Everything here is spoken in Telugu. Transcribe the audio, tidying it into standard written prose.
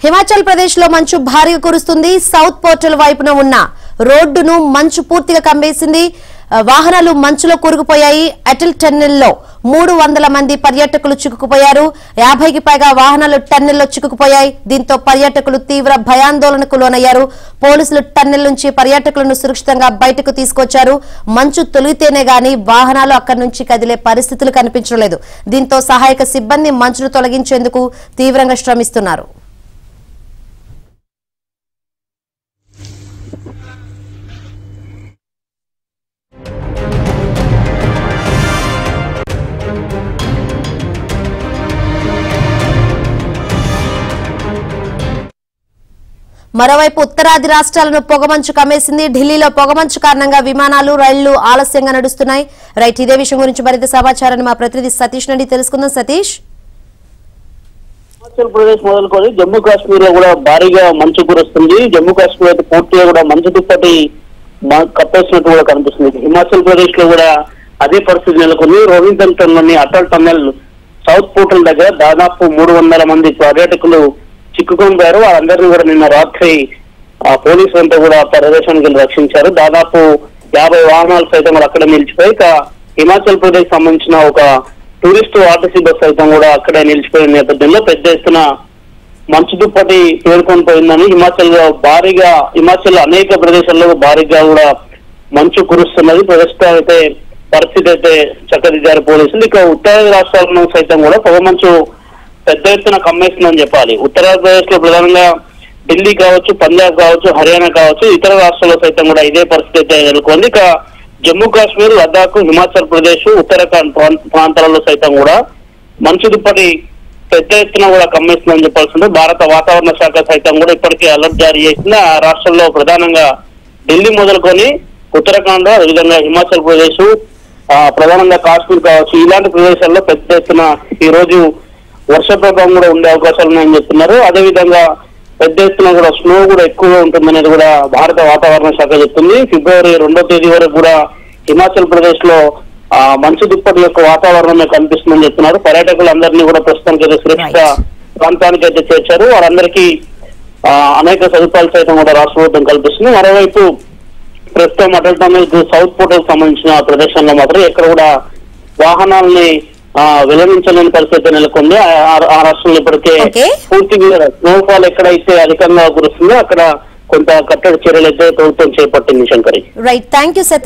హిమాచల్ ప్రదేశ్ లో మంచు భారీగా కురుస్తుంది. సౌత్ పోర్టల్ వైపున ఉన్న రోడ్డును మంచు పూర్తిగా కమ్మేసింది. వాహనాలు మంచులో కూరుకుపోయాయి. అటల్ టన్నెల్లో 300 మంది పర్యాటకులు చిక్కుకుపోయారు. 50కి పైగా వాహనాలు టన్నెల్లో చిక్కుకుపోయాయి. దీంతో పర్యాటకులు తీవ్ర భయాందోళనకు లోనయ్యారు. పోలీసులు టన్నెల్ నుంచి పర్యాటకులను సురక్షితంగా బయటకు తీసుకొచ్చారు. మంచు తొలిగితేనే గాని వాహనాలు అక్కడి నుంచి కదిలే పరిస్థితులు కనిపించలేదు. దీంతో సహాయక సిబ్బంది మంచును తొలగించేందుకు తీవ్రంగా శ్రమిస్తున్నారు. మరోవైపు ఉత్తరాది రాష్ట్రాలను పొగమంచు కమ్మేసింది. ఢిల్లీలో పొగమంచు కారణంగా విమానాలు, రైళ్లు ఆలస్యంగా నడుస్తున్నాయి. రైట్, ఇదే విషయం గురించి మరింత సమాచారాన్ని మా ప్రతినిధి సతీష్ నుండి తెలుసుకుందాం. సతీష్, హిమాచల్ ప్రదేశ్ మొదలుకొని జమ్మూ కాశ్మీర్ లో కూడా భారీగా మంచు కురుస్తుంది. జమ్మూ కాశ్మీర్ అయితే పూర్తిగా కూడా మంచు దుప్పటి కప్పేసినట్టు కూడా కనిపిస్తుంది. హిమాచల్ ప్రదేశ్ లో కూడా అదే పరిస్థితి నెలకొంది. రోహింగ్టన్ లోని అటల్ టన్నెల్ సౌత్ పోర్టల్ దగ్గర దాదాపు 300 మంది పర్యాటకులు చిక్కుకొని పోయారు. వాళ్ళందరినీ కూడా నిన్న రాత్రి పోలీసులంతా కూడా ప్రదేశానికి రక్షించారు. దాదాపు 50 వాహనాలు సైతం కూడా అక్కడే నిలిచిపోయి, ఇక హిమాచల్ ప్రదేశ్ సంబంధించిన ఒక టూరిస్ట్ ఆర్టీసీ బస్ సైతం కూడా అక్కడే నిలిచిపోయిన నేపథ్యంలో పెద్ద ఎత్తున మంచు దుప్పటి పేర్కొని పోయిందని హిమాచల్ అనేక ప్రదేశాల్లో భారీగా కూడా మంచు కురుస్తున్నది. ప్రస్తుతం అయితే పరిస్థితి అయితే చక్కదిద్దారు పోలీసులు. ఇక ఉత్తరాది రాష్ట్రాలను సైతం కూడా పొగమంచు పెద్ద ఎత్తున కమ్మేస్తుందని చెప్పాలి. ఉత్తరప్రదేశ్ లో ప్రధానంగా ఢిల్లీ కావచ్చు, పంజాబ్ కావచ్చు, హర్యానా కావచ్చు, ఇతర రాష్ట్రాల్లో సైతం కూడా ఇదే పరిస్థితి నెలకొంది. ఇక జమ్మూ కాశ్మీర్, లద్దాఖ్, హిమాచల్ ప్రదేశ్, ఉత్తరాఖండ్ ప్రాంతాలలో సైతం కూడా మంచు దుప్పటి పెద్ద ఎత్తున కూడా కమ్మేస్తుందని చెప్పాల్సింది. భారత వాతావరణ శాఖ సైతం కూడా ఇప్పటికే అలర్ట్ జారీ చేసింది. ఆ రాష్ట్రంలో ప్రధానంగా ఢిల్లీ మొదలుకొని ఉత్తరాఖండ్, అదేవిధంగా హిమాచల్ ప్రదేశ్, ప్రధానంగా కాశ్మీర్ కావచ్చు, ఇలాంటి ప్రదేశాల్లో పెద్ద ఎత్తున ఈ రోజు వర్ష ప్రభావం కూడా ఉండే అవకాశాలు ఉన్నాయని చెప్తున్నారు. అదేవిధంగా పెద్ద ఎత్తున కూడా స్నో కూడా ఎక్కువగా ఉంటుందనేది కూడా భారత వాతావరణ శాఖ చెప్తుంది. ఫిబ్రవరి 2వ తేదీ వరకు కూడా హిమాచల్ ప్రదేశ్ లో మంచు దుప్పటి యొక్క వాతావరణమే కనిపిస్తుందని చెప్తున్నారు. పర్యాటకులందరినీ కూడా ప్రస్తుతానికి అయితే సురక్షిత ప్రాంతానికి అయితే చేర్చారు. వారందరికీ అనేక సదుపాయాలు సైతం కూడా రాష్ట్ర ప్రభుత్వం కల్పిస్తుంది. మరోవైపు ప్రస్తుతం అటల్ టన్నెల్ సౌత్ పోర్టల్ సంబంధించిన ప్రదేశంలో మాత్రం ఎక్కడ కూడా వాహనాలని విలమించలేని పరిస్థితి నెలకొంది. ఆ రాష్ట్రంలో ఇప్పటికే పూర్తిగా స్నోఫాల్ ఎక్కడైతే అధికంగా కురుస్తుందో అక్కడ కొంత కట్టడి చర్యలు అయితే ప్రభుత్వం చేపట్టింది. Shankari, right, thank you Satish.